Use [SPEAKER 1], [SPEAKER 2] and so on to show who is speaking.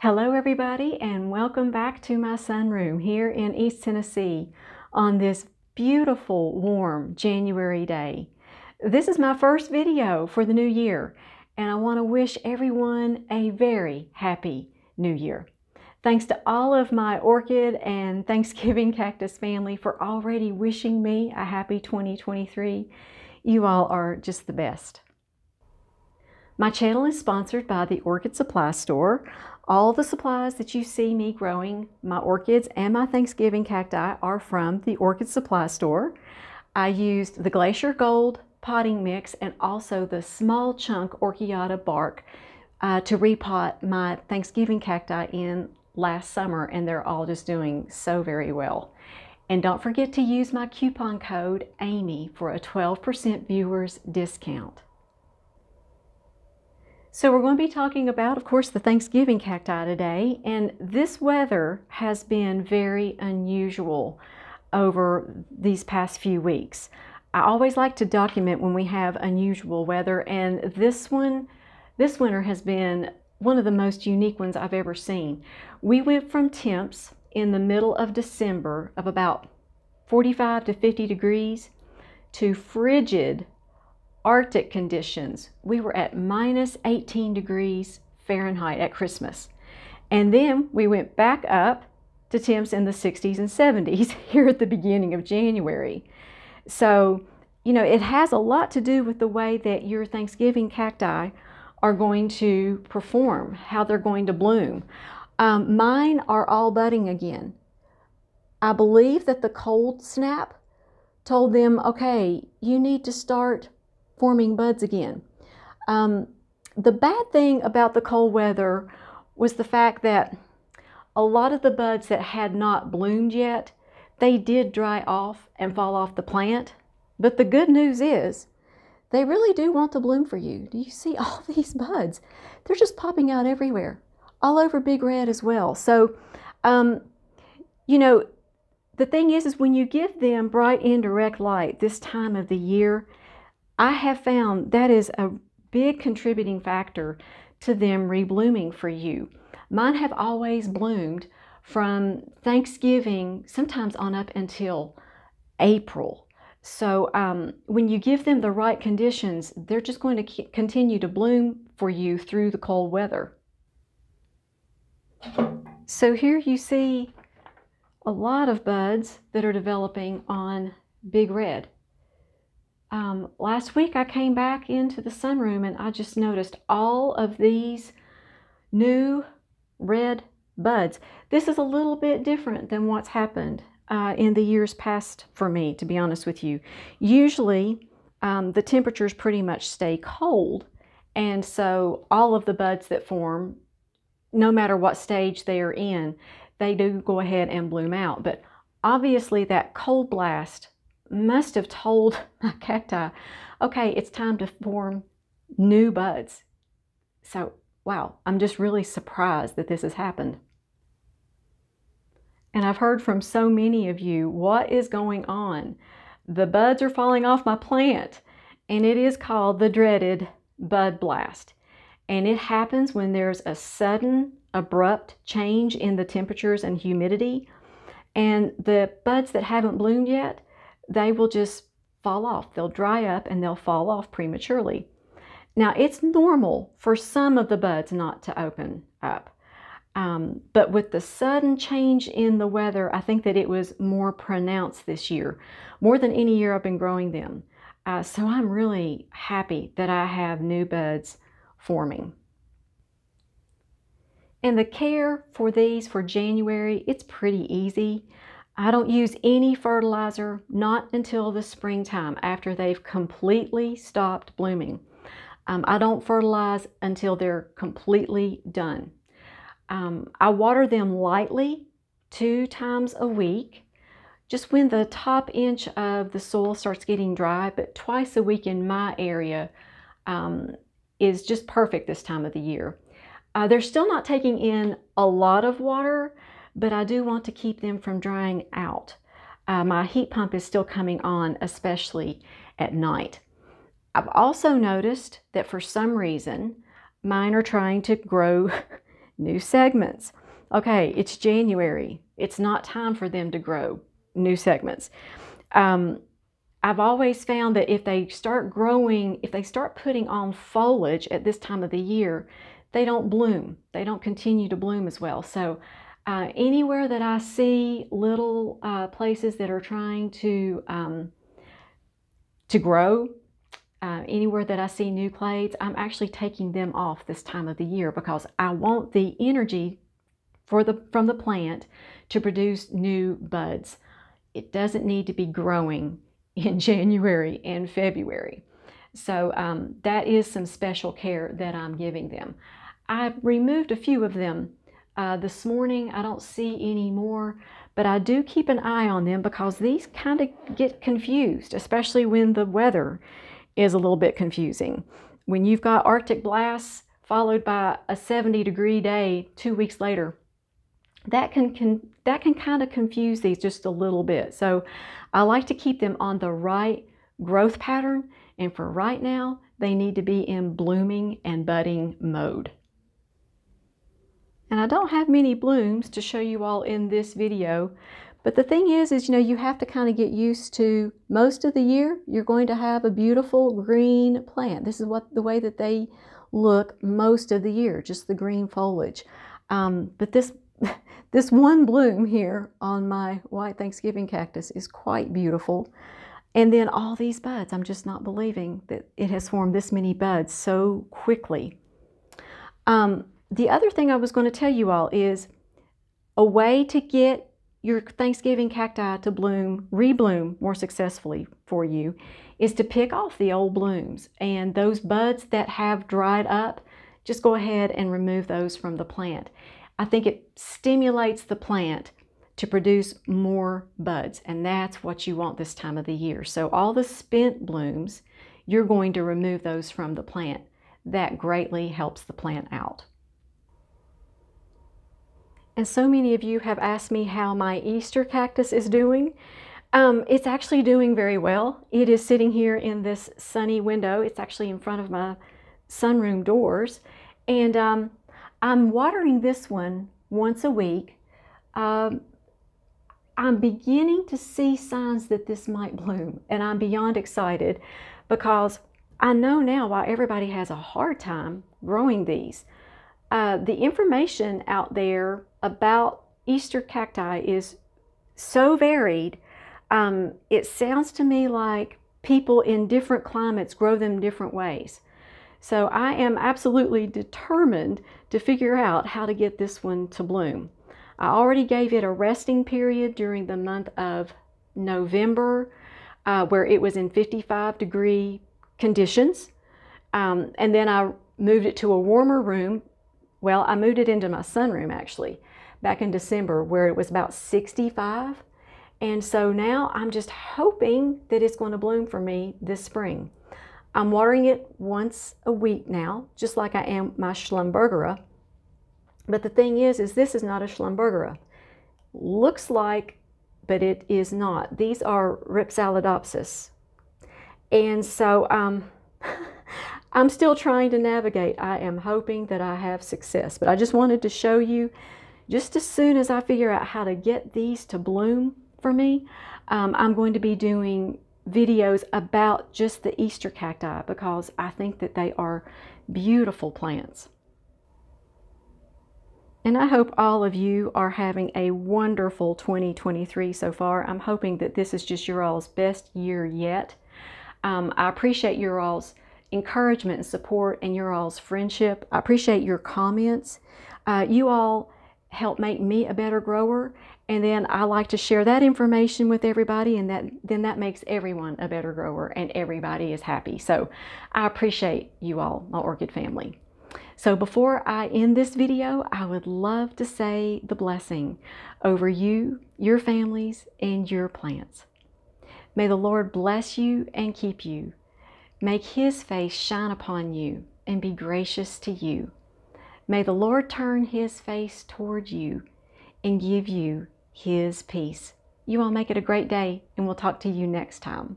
[SPEAKER 1] Hello everybody, and welcome back to my sunroom here in East Tennessee on this beautiful warm January day. This is my first video for the new year, and I want to wish everyone a very happy new year. Thanks to all of my orchid and Thanksgiving cactus family for already wishing me a happy 2023. You all are just the best. My channel is sponsored by the Orchid Supply Store. All the supplies that you see me growing, my orchids and my Thanksgiving cacti, are from the Orchid Supply Store. I used the Glacier Gold potting mix and also the small chunk Orchiata bark to repot my Thanksgiving cacti in last summer, and they're all just doing so very well. And don't forget to use my coupon code AMY for a 12% viewers discount. So we're going to be talking about, of course, the Thanksgiving cacti today, and this weather has been very unusual over these past few weeks. I always like to document when we have unusual weather, and this winter has been one of the most unique ones I've ever seen. We went from temps in the middle of December of about 45 to 50 degrees to frigid Arctic conditions. We were at minus 18 degrees Fahrenheit at Christmas. And then we went back up to temps in the 60s and 70s here at the beginning of January. So, you know, it has a lot to do with the way that your Thanksgiving cacti are going to perform, how they're going to bloom. Mine are all budding again. I believe that the cold snap told them, okay, you need to start forming buds again. The bad thing about the cold weather was the fact that a lot of the buds that had not bloomed yet, they did dry off and fall off the plant. But the good news is they really do want to bloom for you. Do you see all these buds? They're just popping out everywhere, all over Big Red as well. So, you know, the thing is when you give them bright indirect light this time of the year, I have found that is a big contributing factor to them reblooming for you. Mine have always bloomed from Thanksgiving, sometimes on up until April. So when you give them the right conditions, they're just going to continue to bloom for you through the cold weather. So here you see a lot of buds that are developing on Big Red. Last week I came back into the sunroom and I just noticed all of these new red buds. This is a little bit different than what's happened in the years past for me, to be honest with you. Usually the temperatures pretty much stay cold, and so all of the buds that form, no matter what stage they are in, they do go ahead and bloom out. But obviously that cold blast must have told my cacti, okay, it's time to form new buds. So, wow, I'm just really surprised that this has happened. And I've heard from so many of you, what is going on? The buds are falling off my plant, and it is called the dreaded bud blast. And it happens when there's a sudden, abrupt change in the temperatures and humidity, and the buds that haven't bloomed yet, they will just fall off. They'll dry up and they'll fall off prematurely. Now, it's normal for some of the buds not to open up. But with the sudden change in the weather, I think that it was more pronounced this year, more than any year I've been growing them. So I'm really happy that I have new buds forming. And the care for these for January, it's pretty easy. I don't use any fertilizer, not until the springtime after they've completely stopped blooming. I don't fertilize until they're completely done. I water them lightly 2 times a week, just when the top inch of the soil starts getting dry, but twice a week in my area is just perfect this time of the year. They're still not taking in a lot of water, but I do want to keep them from drying out. My heat pump is still coming on, especially at night. I've also noticed that for some reason, mine are trying to grow New segments. Okay, it's January. It's not time for them to grow new segments. I've always found that if they start growing, if they start putting on foliage at this time of the year, they don't bloom. They don't continue to bloom as well. So anywhere that I see little places that are trying to grow, anywhere that I see new clades, I'm actually taking them off this time of the year because I want the energy from the plant to produce new buds. It doesn't need to be growing in January and February. So that is some special care that I'm giving them. I removed a few of them this morning. I don't see any more, but I do keep an eye on them because these kind of get confused, especially when the weather is a little bit confusing. When you've got Arctic blasts followed by a 70-degree day 2 weeks later, that can kind of confuse these just a little bit. So I like to keep them on the right growth pattern, and for right now, they need to be in blooming and budding mode. And I don't have many blooms to show you all in this video, but the thing is you know, you have to kind of get used to most of the year, you're going to have a beautiful green plant. This is the way that they look most of the year, just the green foliage. But this one bloom here on my white Thanksgiving cactus is quite beautiful. And then all these buds, I'm just not believing that it has formed this many buds so quickly. The other thing I was going to tell you all is a way to get your Thanksgiving cacti to bloom, rebloom more successfully for you is to pick off the old blooms. And those buds that have dried up, just go ahead and remove those from the plant. I think it stimulates the plant to produce more buds, and that's what you want this time of the year. So all the spent blooms, you're going to remove those from the plant. That greatly helps the plant out. And so many of you have asked me how my Easter cactus is doing. It's actually doing very well. It is sitting here in this sunny window. It's actually in front of my sunroom doors. And I'm watering this one once a week. I'm beginning to see signs that this might bloom, and I'm beyond excited because I know now why everybody has a hard time growing these. The information out there about Easter cacti is so varied. It sounds to me like people in different climates grow them different ways. So I am absolutely determined to figure out how to get this one to bloom. I already gave it a resting period during the month of November where it was in 55-degree conditions. And then I moved it to a warmer room. Well, I moved it into my sunroom actually back in December where it was about 65. And so now I'm just hoping that it's going to bloom for me this spring. I'm watering it once a week now, just like I am my Schlumbergera. But the thing is this is not a Schlumbergera. Looks like, but it is not. These are Ripsalidopsis. And so I'm still trying to navigate. I am hoping that I have success, but I just wanted to show you, just as soon as I figure out how to get these to bloom for me, I'm going to be doing videos about just the Easter cacti because I think that they are beautiful plants. And I hope all of you are having a wonderful 2023 so far. I'm hoping that this is just your all's best year yet. I appreciate your all's encouragement and support and your all's friendship. I appreciate your comments. You all help make me a better grower, and then I like to share that information with everybody, and then that makes everyone a better grower and everybody is happy. So I appreciate you all, my orchid family. So before I end this video, I would love to say the blessing over you, your families, and your plants. May the Lord bless you and keep you. Make His face shine upon you and be gracious to you. May the Lord turn His face toward you and give you His peace. You all make it a great day, and we'll talk to you next time.